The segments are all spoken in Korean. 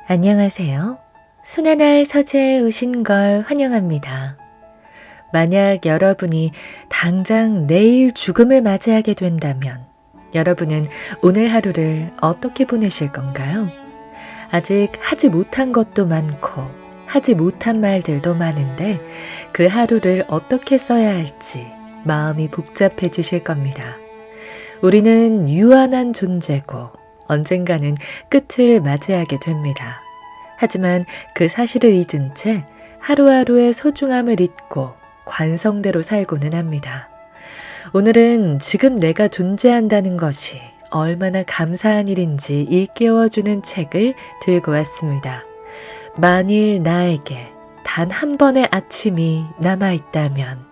안녕하세요. 순환할 서재에 오신 걸 환영합니다. 만약 여러분이 당장 내일 죽음을 맞이하게 된다면 여러분은 오늘 하루를 어떻게 보내실 건가요? 아직 하지 못한 것도 많고 하지 못한 말들도 많은데 그 하루를 어떻게 써야 할지 마음이 복잡해지실 겁니다. 우리는 유한한 존재고 언젠가는 끝을 맞이하게 됩니다. 하지만 그 사실을 잊은 채 하루하루의 소중함을 잊고 관성대로 살고는 합니다. 오늘은 지금 내가 존재한다는 것이 얼마나 감사한 일인지 일깨워주는 책을 들고 왔습니다. 만일 나에게 단 한 번의 아침이 남아있다면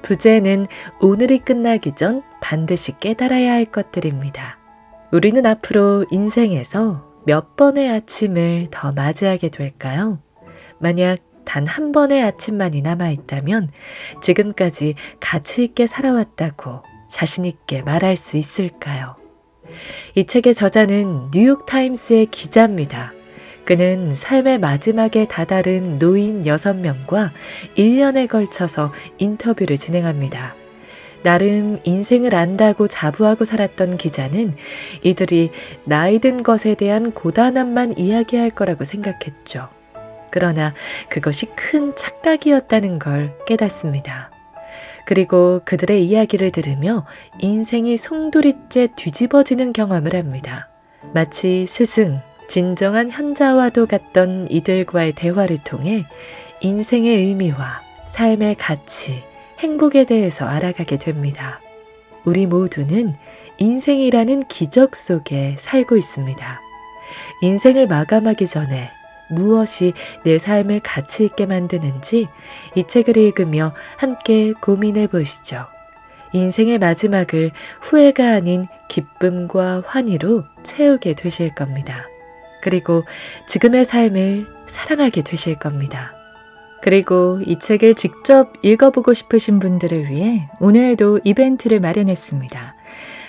부제는 오늘이 끝나기 전 반드시 깨달아야 할 것들입니다. 우리는 앞으로 인생에서 몇 번의 아침을 더 맞이하게 될까요? 만약 단 한 번의 아침만이 남아있다면 지금까지 가치 있게 살아왔다고 자신 있게 말할 수 있을까요? 이 책의 저자는 뉴욕타임스의 기자입니다. 그는 삶의 마지막에 다다른 노인 6명과 1년에 걸쳐서 인터뷰를 진행합니다. 나름 인생을 안다고 자부하고 살았던 기자는 이들이 나이 든 것에 대한 고단함만 이야기할 거라고 생각했죠. 그러나 그것이 큰 착각이었다는 걸 깨닫습니다. 그리고 그들의 이야기를 들으며 인생이 송두리째 뒤집어지는 경험을 합니다. 마치 스승, 진정한 현자와도 같던 이들과의 대화를 통해 인생의 의미와 삶의 가치, 행복에 대해서 알아가게 됩니다. 우리 모두는 인생이라는 기적 속에 살고 있습니다. 인생을 마감하기 전에 무엇이 내 삶을 가치 있게 만드는지 이 책을 읽으며 함께 고민해 보시죠. 인생의 마지막을 후회가 아닌 기쁨과 환희로 채우게 되실 겁니다. 그리고 지금의 삶을 사랑하게 되실 겁니다. 그리고 이 책을 직접 읽어보고 싶으신 분들을 위해 오늘도 이벤트를 마련했습니다.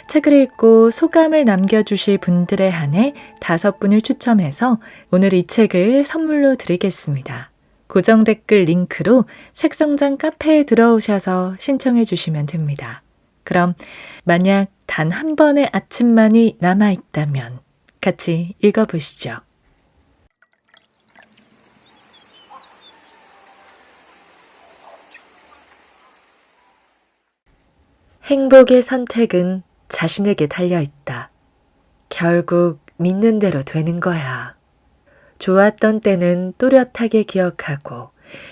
책을 읽고 소감을 남겨주실 분들에 한해 5분을 추첨해서 오늘 이 책을 선물로 드리겠습니다. 고정 댓글 링크로 책성장 카페에 들어오셔서 신청해 주시면 됩니다. 그럼 만약 단 한 번의 아침만이 남아있다면 같이 읽어보시죠. 행복의 선택은 자신에게 달려있다. 결국 믿는 대로 되는 거야. 좋았던 때는 또렷하게 기억하고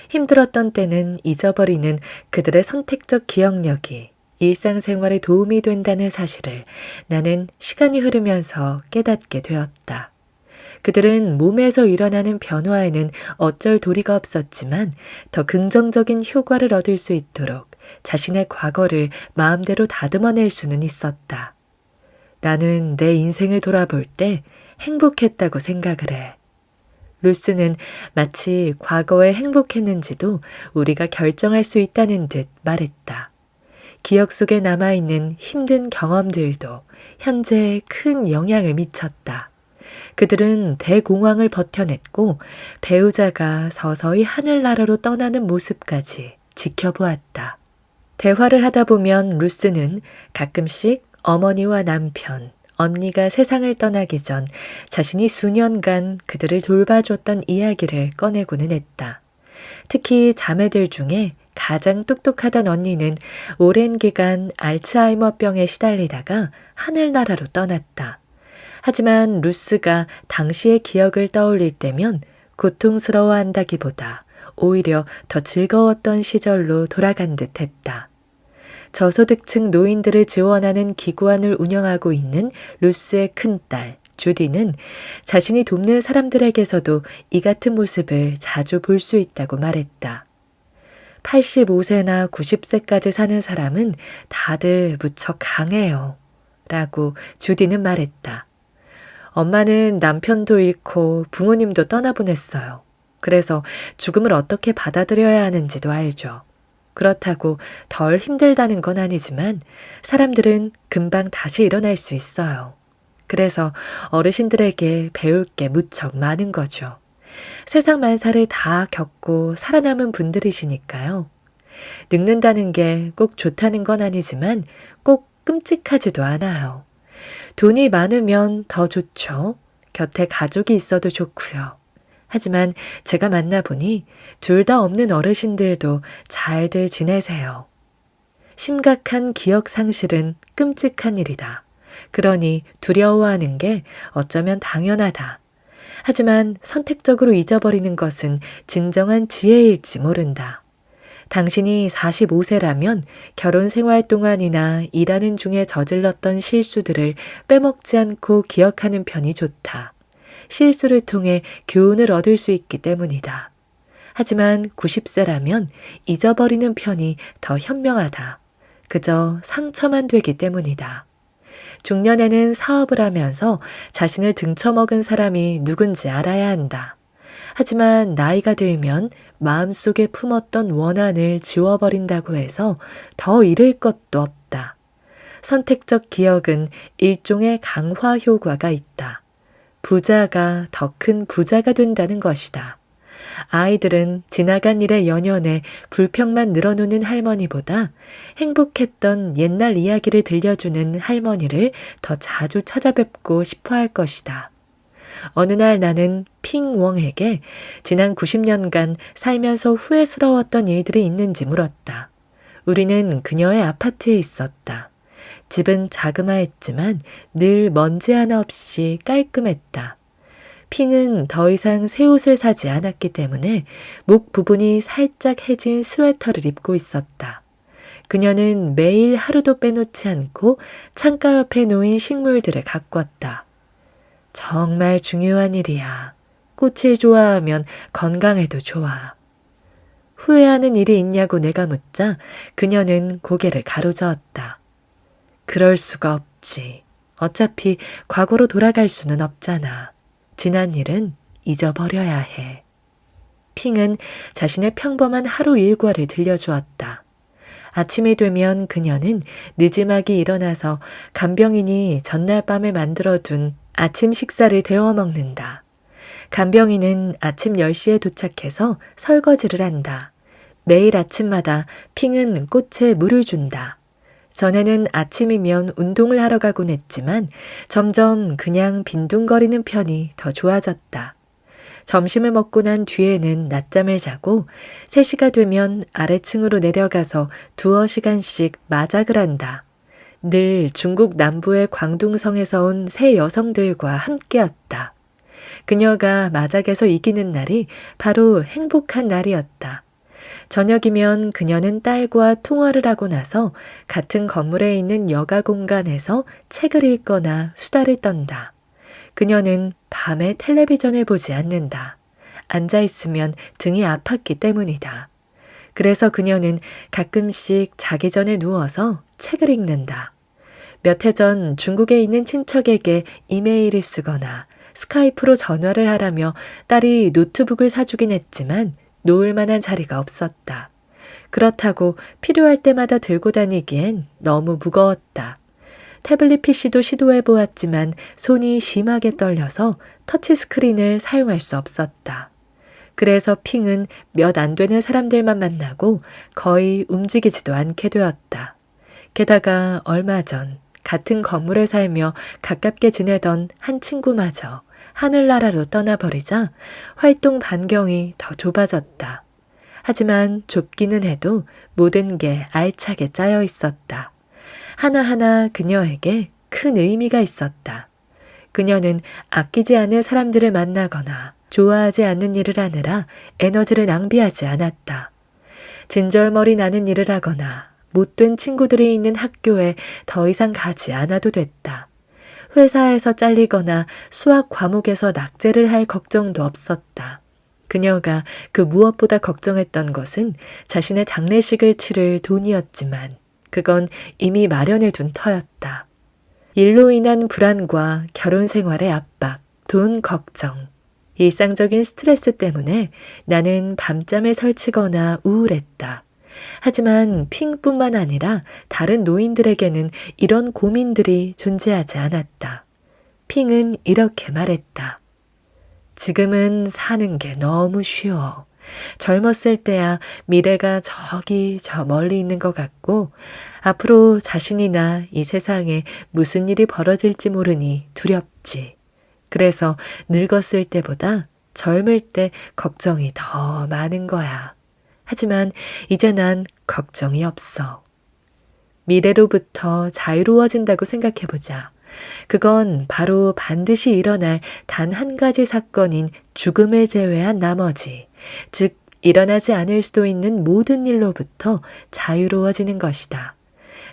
힘들었던 때는 잊어버리는 그들의 선택적 기억력이 일상생활에 도움이 된다는 사실을 나는 시간이 흐르면서 깨닫게 되었다. 그들은 몸에서 일어나는 변화에는 어쩔 도리가 없었지만 더 긍정적인 효과를 얻을 수 있도록 자신의 과거를 마음대로 다듬어낼 수는 있었다. 나는 내 인생을 돌아볼 때 행복했다고 생각을 해. 루스는 마치 과거에 행복했는지도 우리가 결정할 수 있다는 듯 말했다. 기억 속에 남아있는 힘든 경험들도 현재에 큰 영향을 미쳤다. 그들은 대공황을 버텨냈고 배우자가 서서히 하늘나라로 떠나는 모습까지 지켜보았다. 대화를 하다 보면 루스는 가끔씩 어머니와 남편, 언니가 세상을 떠나기 전 자신이 수년간 그들을 돌봐줬던 이야기를 꺼내고는 했다. 특히 자매들 중에 가장 똑똑하던 언니는 오랜 기간 알츠하이머병에 시달리다가 하늘나라로 떠났다. 하지만 루스가 당시의 기억을 떠올릴 때면 고통스러워한다기보다 오히려 더 즐거웠던 시절로 돌아간 듯 했다. 저소득층 노인들을 지원하는 기구안을 운영하고 있는 루스의 큰딸 주디는 자신이 돕는 사람들에게서도 이 같은 모습을 자주 볼 수 있다고 말했다. 85세나 90세까지 사는 사람은 다들 무척 강해요. 라고 주디는 말했다. 엄마는 남편도 잃고 부모님도 떠나보냈어요. 그래서 죽음을 어떻게 받아들여야 하는지도 알죠. 그렇다고 덜 힘들다는 건 아니지만 사람들은 금방 다시 일어날 수 있어요. 그래서 어르신들에게 배울 게 무척 많은 거죠. 세상 만사를 다 겪고 살아남은 분들이시니까요. 늙는다는 게 꼭 좋다는 건 아니지만 꼭 끔찍하지도 않아요. 돈이 많으면 더 좋죠. 곁에 가족이 있어도 좋고요. 하지만 제가 만나보니 둘 다 없는 어르신들도 잘들 지내세요. 심각한 기억 상실은 끔찍한 일이다. 그러니 두려워하는 게 어쩌면 당연하다. 하지만 선택적으로 잊어버리는 것은 진정한 지혜일지 모른다. 당신이 45세라면 결혼 생활 동안이나 일하는 중에 저질렀던 실수들을 빼먹지 않고 기억하는 편이 좋다. 실수를 통해 교훈을 얻을 수 있기 때문이다. 하지만 90세라면 잊어버리는 편이 더 현명하다. 그저 상처만 되기 때문이다. 중년에는 사업을 하면서 자신을 등쳐먹은 사람이 누군지 알아야 한다. 하지만 나이가 들면 마음속에 품었던 원한을 지워버린다고 해서 더 잃을 것도 없다. 선택적 기억은 일종의 강화 효과가 있다. 부자가 더 큰 부자가 된다는 것이다. 아이들은 지나간 일의 연연에 불평만 늘어놓는 할머니보다 행복했던 옛날 이야기를 들려주는 할머니를 더 자주 찾아뵙고 싶어 할 것이다. 어느 날 나는 핑웡에게 지난 90년간 살면서 후회스러웠던 일들이 있는지 물었다. 우리는 그녀의 아파트에 있었다. 집은 자그마했지만 늘 먼지 하나 없이 깔끔했다. 핑은 더 이상 새 옷을 사지 않았기 때문에 목 부분이 살짝 해진 스웨터를 입고 있었다. 그녀는 매일 하루도 빼놓지 않고 창가 옆에 놓인 식물들을 가꿨다. 정말 중요한 일이야. 꽃을 좋아하면 건강에도 좋아. 후회하는 일이 있냐고 내가 묻자 그녀는 고개를 가로저었다. 그럴 수가 없지. 어차피 과거로 돌아갈 수는 없잖아. 지난 일은 잊어버려야 해. 핑은 자신의 평범한 하루 일과를 들려주었다. 아침이 되면 그녀는 늦지막이 일어나서 간병인이 전날 밤에 만들어둔 아침 식사를 데워 먹는다. 간병인은 아침 10시에 도착해서 설거지를 한다. 매일 아침마다 핑은 꽃에 물을 준다. 전에는 아침이면 운동을 하러 가곤 했지만 점점 그냥 빈둥거리는 편이 더 좋아졌다. 점심을 먹고 난 뒤에는 낮잠을 자고 3시가 되면 아래층으로 내려가서 두어 시간씩 마작을 한다. 늘 중국 남부의 광둥성에서 온 세 여성들과 함께였다. 그녀가 마작에서 이기는 날이 바로 행복한 날이었다. 저녁이면 그녀는 딸과 통화를 하고 나서 같은 건물에 있는 여가 공간에서 책을 읽거나 수다를 떤다. 그녀는 밤에 텔레비전을 보지 않는다. 앉아있으면 등이 아팠기 때문이다. 그래서 그녀는 가끔씩 자기 전에 누워서 책을 읽는다. 몇 해 전 중국에 있는 친척에게 이메일을 쓰거나 스카이프로 전화를 하라며 딸이 노트북을 사주긴 했지만 놓을 만한 자리가 없었다. 그렇다고 필요할 때마다 들고 다니기엔 너무 무거웠다. 태블릿 PC도 시도해 보았지만 손이 심하게 떨려서 터치스크린을 사용할 수 없었다. 그래서 핑은 몇 안 되는 사람들만 만나고 거의 움직이지도 않게 되었다. 게다가 얼마 전 같은 건물에 살며 가깝게 지내던 한 친구마저 하늘나라로 떠나버리자 활동 반경이 더 좁아졌다. 하지만 좁기는 해도 모든 게 알차게 짜여 있었다. 하나하나 그녀에게 큰 의미가 있었다. 그녀는 아끼지 않을 사람들을 만나거나 좋아하지 않는 일을 하느라 에너지를 낭비하지 않았다. 진절머리 나는 일을 하거나 못된 친구들이 있는 학교에 더 이상 가지 않아도 됐다. 회사에서 잘리거나 수학 과목에서 낙제를 할 걱정도 없었다. 그녀가 그 무엇보다 걱정했던 것은 자신의 장례식을 치를 돈이었지만 그건 이미 마련해 둔 터였다. 일로 인한 불안과 결혼 생활의 압박, 돈 걱정, 일상적인 스트레스 때문에 나는 밤잠을 설치거나 우울했다. 하지만 핑뿐만 아니라 다른 노인들에게는 이런 고민들이 존재하지 않았다. 핑은 이렇게 말했다. 지금은 사는 게 너무 쉬워. 젊었을 때야 미래가 저기 저 멀리 있는 것 같고 앞으로 자신이나 이 세상에 무슨 일이 벌어질지 모르니 두렵지. 그래서 늙었을 때보다 젊을 때 걱정이 더 많은 거야. 하지만 이제 난 걱정이 없어. 미래로부터 자유로워진다고 생각해보자. 그건 바로 반드시 일어날 단 한 가지 사건인 죽음을 제외한 나머지, 즉 일어나지 않을 수도 있는 모든 일로부터 자유로워지는 것이다.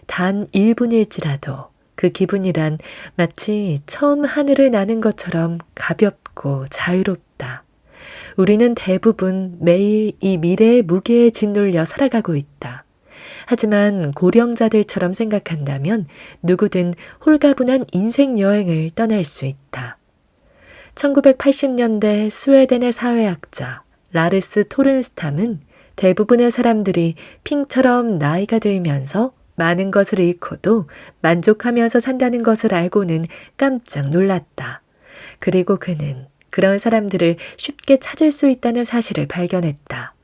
단 1분일지라도 그 기분이란 마치 처음 하늘을 나는 것처럼 가볍고 자유롭다. 우리는 대부분 매일 이 미래의 무게에 짓눌려 살아가고 있다. 하지만 고령자들처럼 생각한다면 누구든 홀가분한 인생 여행을 떠날 수 있다. 1980년대 스웨덴의 사회학자 라르스 토른스탐은 대부분의 사람들이 핑처럼 나이가 들면서 많은 것을 잃고도 만족하면서 산다는 것을 알고는 깜짝 놀랐다. 그리고 그는 그런 사람들을 쉽게 찾을 수 있다는 사실을 발견했다.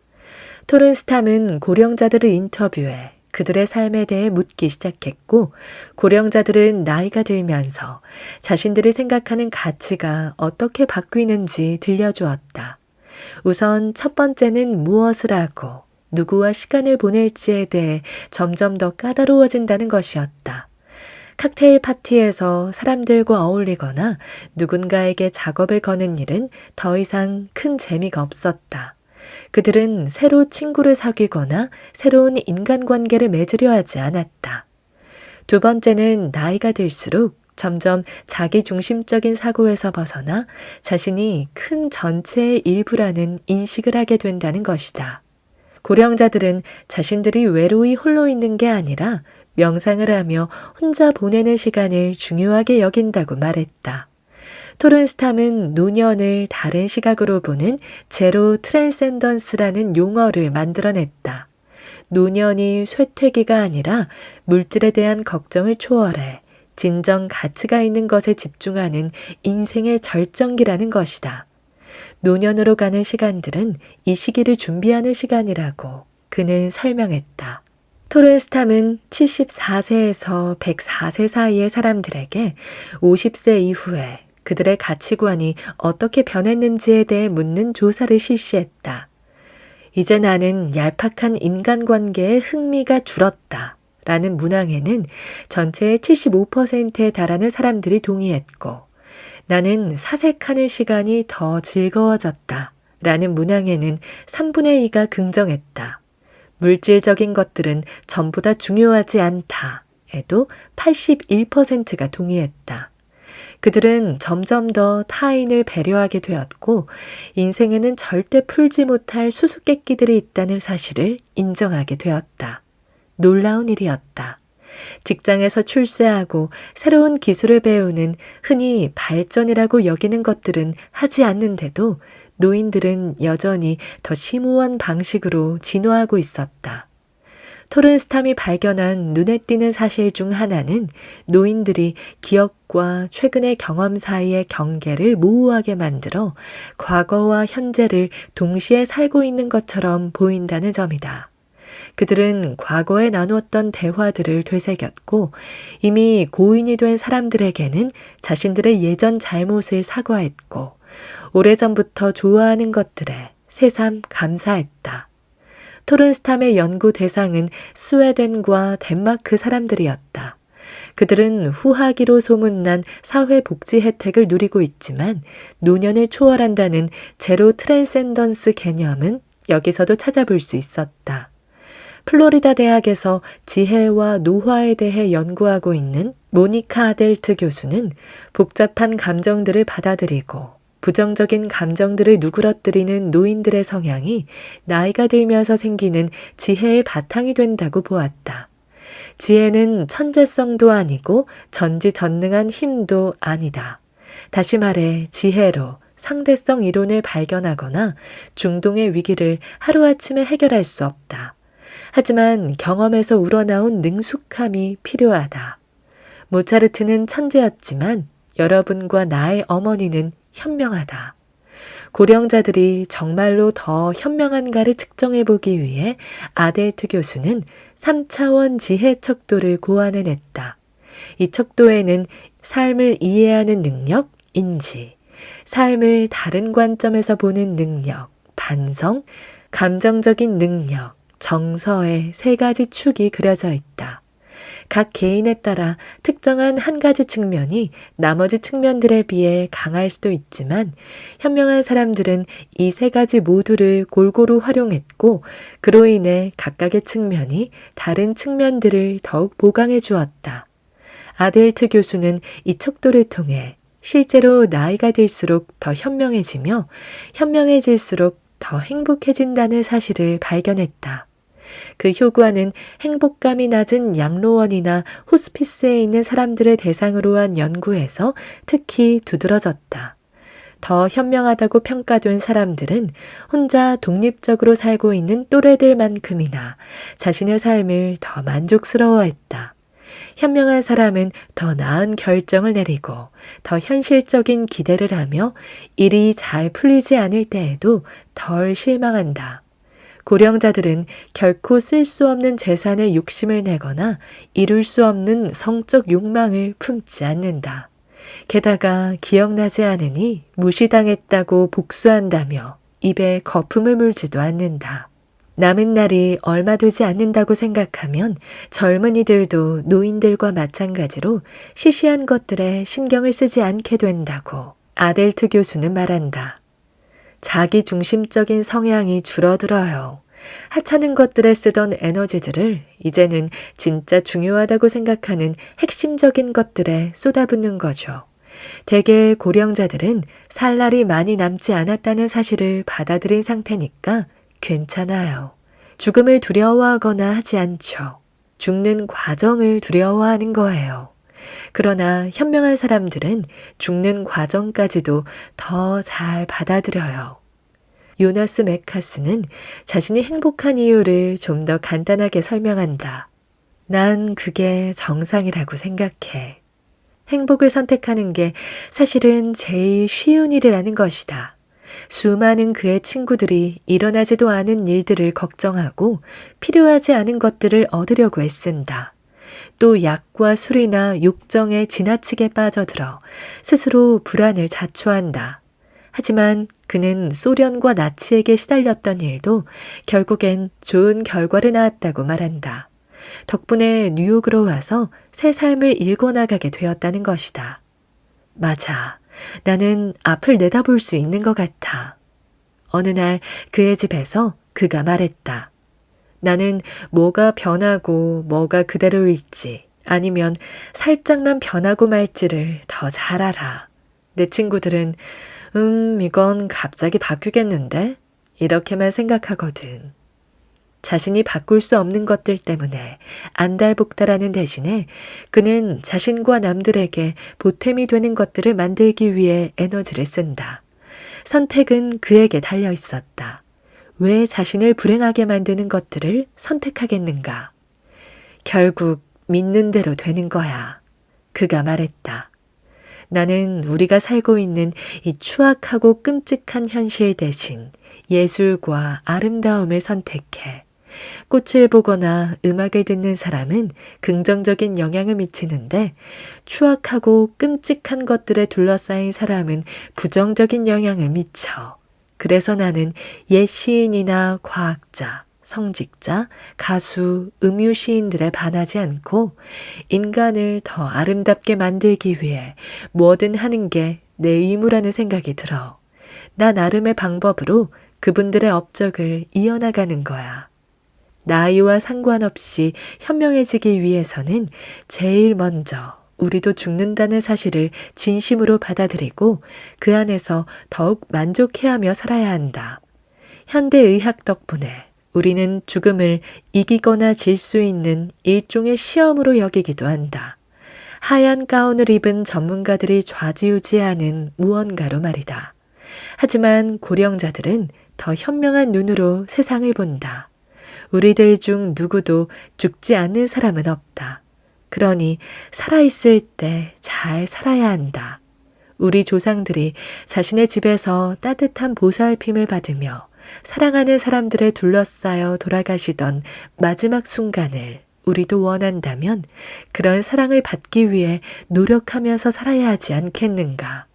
토른스탐은 고령자들을 인터뷰해 그들의 삶에 대해 묻기 시작했고 고령자들은 나이가 들면서 자신들이 생각하는 가치가 어떻게 바뀌는지 들려주었다. 우선 첫 번째는 무엇을 하고 누구와 시간을 보낼지에 대해 점점 더 까다로워진다는 것이었다. 칵테일 파티에서 사람들과 어울리거나 누군가에게 작업을 거는 일은 더 이상 큰 재미가 없었다. 그들은 새로 친구를 사귀거나 새로운 인간관계를 맺으려 하지 않았다. 두 번째는 나이가 들수록 점점 자기중심적인 사고에서 벗어나 자신이 큰 전체의 일부라는 인식을 하게 된다는 것이다. 고령자들은 자신들이 외로이 홀로 있는 게 아니라 명상을 하며 혼자 보내는 시간을 중요하게 여긴다고 말했다. 토른스탐은 노년을 다른 시각으로 보는 제로 트랜센던스라는 용어를 만들어냈다. 노년이 쇠퇴기가 아니라 물질에 대한 걱정을 초월해 진정 가치가 있는 것에 집중하는 인생의 절정기라는 것이다. 노년으로 가는 시간들은 이 시기를 준비하는 시간이라고 그는 설명했다. 토른스탐은 74세에서 104세 사이의 사람들에게 50세 이후에 그들의 가치관이 어떻게 변했는지에 대해 묻는 조사를 실시했다. 이제 나는 얄팍한 인간관계에 흥미가 줄었다. 라는 문항에는 전체의 75%에 달하는 사람들이 동의했고 나는 사색하는 시간이 더 즐거워졌다. 라는 문항에는 3분의 2가 긍정했다. 물질적인 것들은 전부 다 중요하지 않다. 에도 81%가 동의했다. 그들은 점점 더 타인을 배려하게 되었고 인생에는 절대 풀지 못할 수수께끼들이 있다는 사실을 인정하게 되었다. 놀라운 일이었다. 직장에서 출세하고 새로운 기술을 배우는 흔히 발전이라고 여기는 것들은 하지 않는데도 노인들은 여전히 더 심오한 방식으로 진화하고 있었다. 토른스탐이 발견한 눈에 띄는 사실 중 하나는 노인들이 기억과 최근의 경험 사이의 경계를 모호하게 만들어 과거와 현재를 동시에 살고 있는 것처럼 보인다는 점이다. 그들은 과거에 나누었던 대화들을 되새겼고 이미 고인이 된 사람들에게는 자신들의 예전 잘못을 사과했고 오래전부터 좋아하는 것들에 새삼 감사했다. 토른스탐의 연구 대상은 스웨덴과 덴마크 사람들이었다. 그들은 후하기로 소문난 사회복지 혜택을 누리고 있지만 노년을 초월한다는 제로 트랜센던스 개념은 여기서도 찾아볼 수 있었다. 플로리다 대학에서 지혜와 노화에 대해 연구하고 있는 모니카 아델트 교수는 복잡한 감정들을 받아들이고 부정적인 감정들을 누그러뜨리는 노인들의 성향이 나이가 들면서 생기는 지혜의 바탕이 된다고 보았다. 지혜는 천재성도 아니고 전지전능한 힘도 아니다. 다시 말해 지혜로 상대성 이론을 발견하거나 중동의 위기를 하루아침에 해결할 수 없다. 하지만 경험에서 우러나온 능숙함이 필요하다. 모차르트는 천재였지만 여러분과 나의 어머니는 현명하다. 고령자들이 정말로 더 현명한가를 측정해보기 위해 아델트 교수는 3차원 지혜 척도를 고안해냈다. 이 척도에는 삶을 이해하는 능력, 인지, 삶을 다른 관점에서 보는 능력, 반성, 감정적인 능력, 정서의 3가지 축이 그려져 있다. 각 개인에 따라 특정한 한 가지 측면이 나머지 측면들에 비해 강할 수도 있지만 현명한 사람들은 이 3가지 모두를 골고루 활용했고 그로 인해 각각의 측면이 다른 측면들을 더욱 보강해 주었다. 아델트 교수는 이 척도를 통해 실제로 나이가 들수록 더 현명해지며 현명해질수록 더 행복해진다는 사실을 발견했다. 그 효과는 행복감이 낮은 양로원이나 호스피스에 있는 사람들을 대상으로 한 연구에서 특히 두드러졌다. 더 현명하다고 평가된 사람들은 혼자 독립적으로 살고 있는 또래들만큼이나 자신의 삶을 더 만족스러워했다. 현명한 사람은 더 나은 결정을 내리고 더 현실적인 기대를 하며 일이 잘 풀리지 않을 때에도 덜 실망한다. 고령자들은 결코 쓸 수 없는 재산에 욕심을 내거나 이룰 수 없는 성적 욕망을 품지 않는다. 게다가 기억나지 않으니 무시당했다고 복수한다며 입에 거품을 물지도 않는다. 남은 날이 얼마 되지 않는다고 생각하면 젊은이들도 노인들과 마찬가지로 시시한 것들에 신경을 쓰지 않게 된다고 아델트 교수는 말한다. 자기 중심적인 성향이 줄어들어요. 하찮은 것들에 쓰던 에너지들을 이제는 진짜 중요하다고 생각하는 핵심적인 것들에 쏟아붓는 거죠. 대개 고령자들은 살 날이 많이 남지 않았다는 사실을 받아들인 상태니까 괜찮아요. 죽음을 두려워하거나 하지 않죠. 죽는 과정을 두려워하는 거예요. 그러나 현명한 사람들은 죽는 과정까지도 더 잘 받아들여요. 요나스 메카스는 자신이 행복한 이유를 좀 더 간단하게 설명한다. 난 그게 정상이라고 생각해. 행복을 선택하는 게 사실은 제일 쉬운 일이라는 것이다. 수많은 그의 친구들이 일어나지도 않은 일들을 걱정하고 필요하지 않은 것들을 얻으려고 애쓴다. 또 약과 술이나 욕정에 지나치게 빠져들어 스스로 불안을 자초한다. 하지만 그는 소련과 나치에게 시달렸던 일도 결국엔 좋은 결과를 낳았다고 말한다. 덕분에 뉴욕으로 와서 새 삶을 일궈나가게 되었다는 것이다. 맞아. 나는 앞을 내다볼 수 있는 것 같아. 어느 날 그의 집에서 그가 말했다. 나는 뭐가 변하고 뭐가 그대로일지 아니면 살짝만 변하고 말지를 더 잘 알아. 내 친구들은 이건 갑자기 바뀌겠는데? 이렇게만 생각하거든. 자신이 바꿀 수 없는 것들 때문에 안달복달하는 대신에 그는 자신과 남들에게 보탬이 되는 것들을 만들기 위해 에너지를 쓴다. 선택은 그에게 달려 있었다. 왜 자신을 불행하게 만드는 것들을 선택하겠는가? 결국 믿는 대로 되는 거야. 그가 말했다. 나는 우리가 살고 있는 이 추악하고 끔찍한 현실 대신 예술과 아름다움을 선택해. 꽃을 보거나 음악을 듣는 사람은 긍정적인 영향을 미치는데 추악하고 끔찍한 것들에 둘러싸인 사람은 부정적인 영향을 미쳐. 그래서 나는 옛 시인이나 과학자, 성직자, 가수, 음유 시인들에 반하지 않고 인간을 더 아름답게 만들기 위해 뭐든 하는 게 내 의무라는 생각이 들어. 나 나름의 방법으로 그분들의 업적을 이어나가는 거야. 나이와 상관없이 현명해지기 위해서는 제일 먼저 우리도 죽는다는 사실을 진심으로 받아들이고 그 안에서 더욱 만족해하며 살아야 한다. 현대의학 덕분에 우리는 죽음을 이기거나 질 수 있는 일종의 시험으로 여기기도 한다. 하얀 가운을 입은 전문가들이 좌지우지하는 무언가로 말이다. 하지만 고령자들은 더 현명한 눈으로 세상을 본다. 우리들 중 누구도 죽지 않는 사람은 없다. 그러니 살아있을 때 잘 살아야 한다. 우리 조상들이 자신의 집에서 따뜻한 보살핌을 받으며 사랑하는 사람들에 둘러싸여 돌아가시던 마지막 순간을 우리도 원한다면 그런 사랑을 받기 위해 노력하면서 살아야 하지 않겠는가.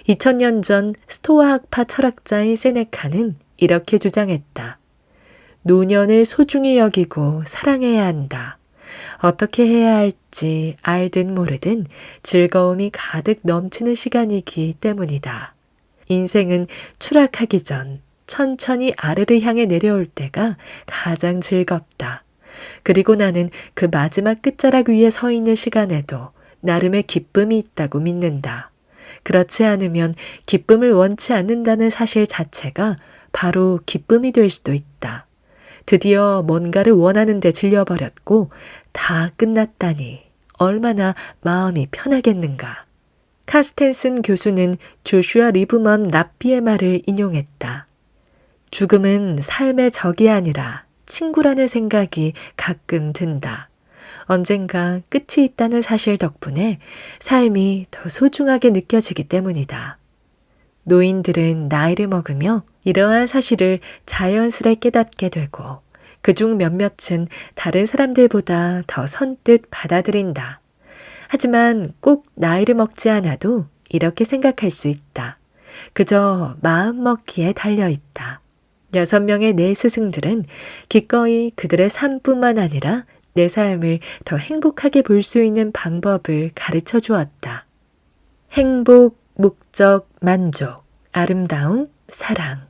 2000년 전 스토아 학파 철학자인 세네카는 이렇게 주장했다. 노년을 소중히 여기고 사랑해야 한다. 어떻게 해야 할지 알든 모르든 즐거움이 가득 넘치는 시간이기 때문이다. 인생은 추락하기 전 천천히 아래를 향해 내려올 때가 가장 즐겁다. 그리고 나는 그 마지막 끝자락 위에 서 있는 시간에도 나름의 기쁨이 있다고 믿는다. 그렇지 않으면 기쁨을 원치 않는다는 사실 자체가 바로 기쁨이 될 수도 있다. 드디어 뭔가를 원하는데 질려버렸고 다 끝났다니 얼마나 마음이 편하겠는가. 카스텐슨 교수는 조슈아 리브먼 랍비의 말을 인용했다. 죽음은 삶의 적이 아니라 친구라는 생각이 가끔 든다. 언젠가 끝이 있다는 사실 덕분에 삶이 더 소중하게 느껴지기 때문이다. 노인들은 나이를 먹으며 이러한 사실을 자연스레 깨닫게 되고 그중 몇몇은 다른 사람들보다 더 선뜻 받아들인다. 하지만 꼭 나이를 먹지 않아도 이렇게 생각할 수 있다. 그저 마음 먹기에 달려있다. 6명의 내 스승들은 기꺼이 그들의 삶뿐만 아니라 내 삶을 더 행복하게 볼 수 있는 방법을 가르쳐 주었다. 행복, 목적, 만족, 아름다움, 사랑.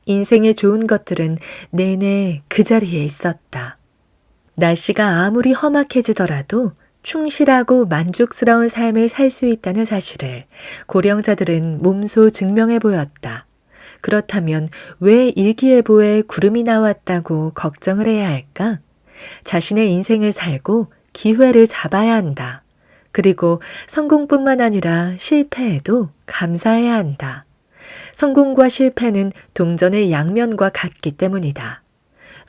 인생의 좋은 것들은 내내 그 자리에 있었다. 날씨가 아무리 험악해지더라도 충실하고 만족스러운 삶을 살 수 있다는 사실을 고령자들은 몸소 증명해 보였다. 그렇다면 왜 일기예보에 구름이 나왔다고 걱정을 해야 할까? 자신의 인생을 살고 기회를 잡아야 한다. 그리고 성공뿐만 아니라 실패에도 감사해야 한다. 성공과 실패는 동전의 양면과 같기 때문이다.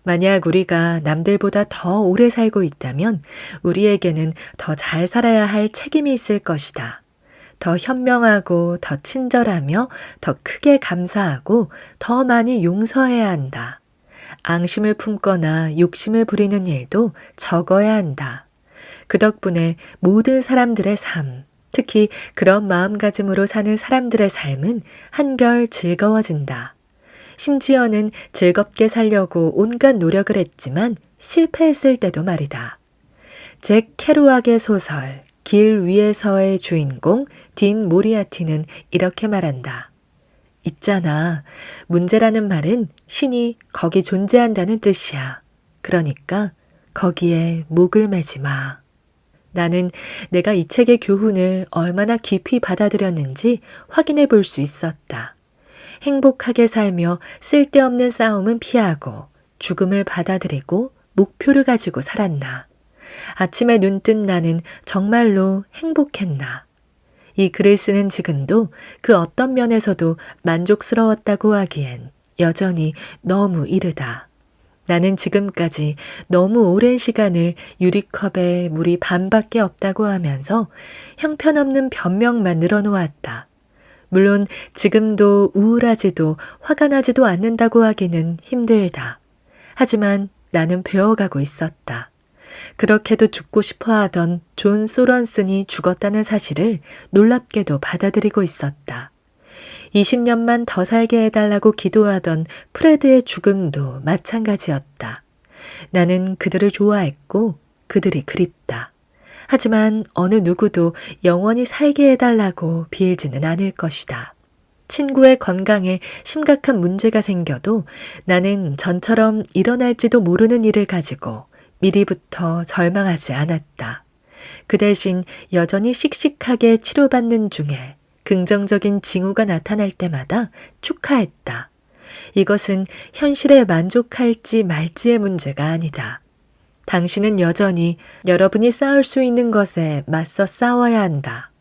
만약 우리가 남들보다 더 오래 살고 있다면 우리에게는 더 잘 살아야 할 책임이 있을 것이다. 더 현명하고 더 친절하며 더 크게 감사하고 더 많이 용서해야 한다. 앙심을 품거나 욕심을 부리는 일도 적어야 한다. 그 덕분에 모든 사람들의 삶, 특히 그런 마음가짐으로 사는 사람들의 삶은 한결 즐거워진다. 심지어는 즐겁게 살려고 온갖 노력을 했지만 실패했을 때도 말이다. 잭 캐루악의 소설 길 위에서의 주인공 딘 모리아티는 이렇게 말한다. 있잖아. 문제라는 말은 신이 거기 존재한다는 뜻이야. 그러니까 거기에 목을 매지 마. 나는 내가 이 책의 교훈을 얼마나 깊이 받아들였는지 확인해 볼 수 있었다. 행복하게 살며 쓸데없는 싸움은 피하고 죽음을 받아들이고 목표를 가지고 살았나. 아침에 눈 뜬 나는 정말로 행복했나. 이 글을 쓰는 지금도 그 어떤 면에서도 만족스러웠다고 하기엔 여전히 너무 이르다. 나는 지금까지 너무 오랜 시간을 유리컵에 물이 반밖에 없다고 하면서 형편없는 변명만 늘어놓았다. 물론 지금도 우울하지도 화가 나지도 않는다고 하기는 힘들다. 하지만 나는 배워가고 있었다. 그렇게도 죽고 싶어 하던 존 소런슨이 죽었다는 사실을 놀랍게도 받아들이고 있었다. 20년만 더 살게 해달라고 기도하던 프레드의 죽음도 마찬가지였다. 나는 그들을 좋아했고 그들이 그립다. 하지만 어느 누구도 영원히 살게 해달라고 빌지는 않을 것이다. 친구의 건강에 심각한 문제가 생겨도 나는 전처럼 일어날지도 모르는 일을 가지고 미리부터 절망하지 않았다. 그 대신 여전히 씩씩하게 치료받는 중에 긍정적인 징후가 나타날 때마다 축하했다. 이것은 현실에 만족할지 말지의 문제가 아니다. 당신은 여전히 여러분이 싸울 수 있는 것에 맞서 싸워야 한다.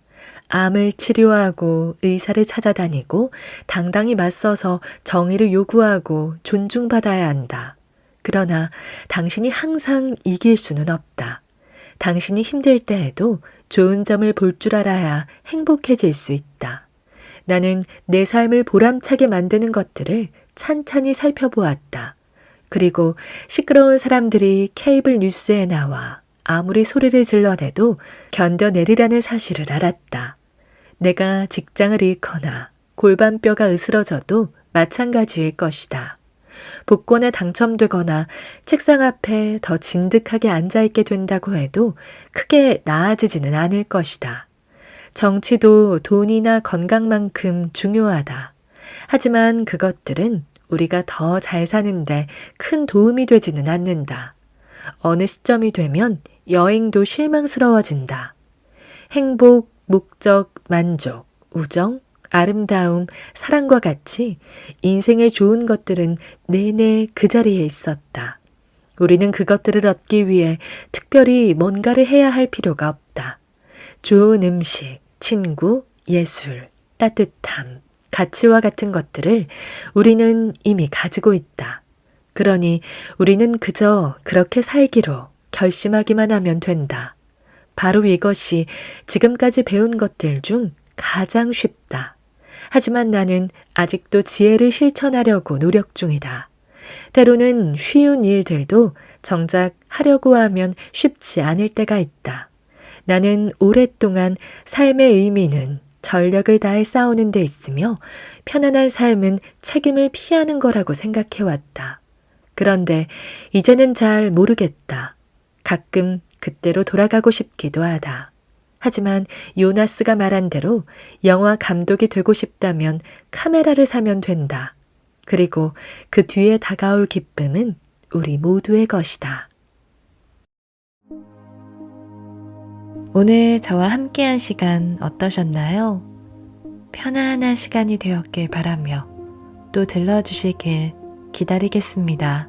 암을 치료하고 의사를 찾아다니고 당당히 맞서서 정의를 요구하고 존중받아야 한다. 그러나 당신이 항상 이길 수는 없다. 당신이 힘들 때에도 좋은 점을 볼 줄 알아야 행복해질 수 있다. 나는 내 삶을 보람차게 만드는 것들을 찬찬히 살펴보았다. 그리고 시끄러운 사람들이 케이블 뉴스에 나와 아무리 소리를 질러대도 견뎌내리라는 사실을 알았다. 내가 직장을 잃거나 골반뼈가 으스러져도 마찬가지일 것이다. 복권에 당첨되거나 책상 앞에 더 진득하게 앉아있게 된다고 해도 크게 나아지지는 않을 것이다. 정치도 돈이나 건강만큼 중요하다. 하지만 그것들은 우리가 더 잘 사는데 큰 도움이 되지는 않는다. 어느 시점이 되면 여행도 실망스러워진다. 행복, 목적, 만족, 우정, 아름다움, 사랑과 같이 인생의 좋은 것들은 내내 그 자리에 있었다. 우리는 그것들을 얻기 위해 특별히 뭔가를 해야 할 필요가 없다. 좋은 음식, 친구, 예술, 따뜻함, 가치와 같은 것들을 우리는 이미 가지고 있다. 그러니 우리는 그저 그렇게 살기로 결심하기만 하면 된다. 바로 이것이 지금까지 배운 것들 중 가장 쉽다. 하지만 나는 아직도 지혜를 실천하려고 노력 중이다. 때로는 쉬운 일들도 정작 하려고 하면 쉽지 않을 때가 있다. 나는 오랫동안 삶의 의미는 전력을 다해 싸우는 데 있으며 편안한 삶은 책임을 피하는 거라고 생각해왔다. 그런데 이제는 잘 모르겠다. 가끔 그때로 돌아가고 싶기도 하다. 하지만 요나스가 말한 대로 영화 감독이 되고 싶다면 카메라를 사면 된다. 그리고 그 뒤에 다가올 기쁨은 우리 모두의 것이다. 오늘 저와 함께한 시간 어떠셨나요? 편안한 시간이 되었길 바라며 또 들러주시길 기다리겠습니다.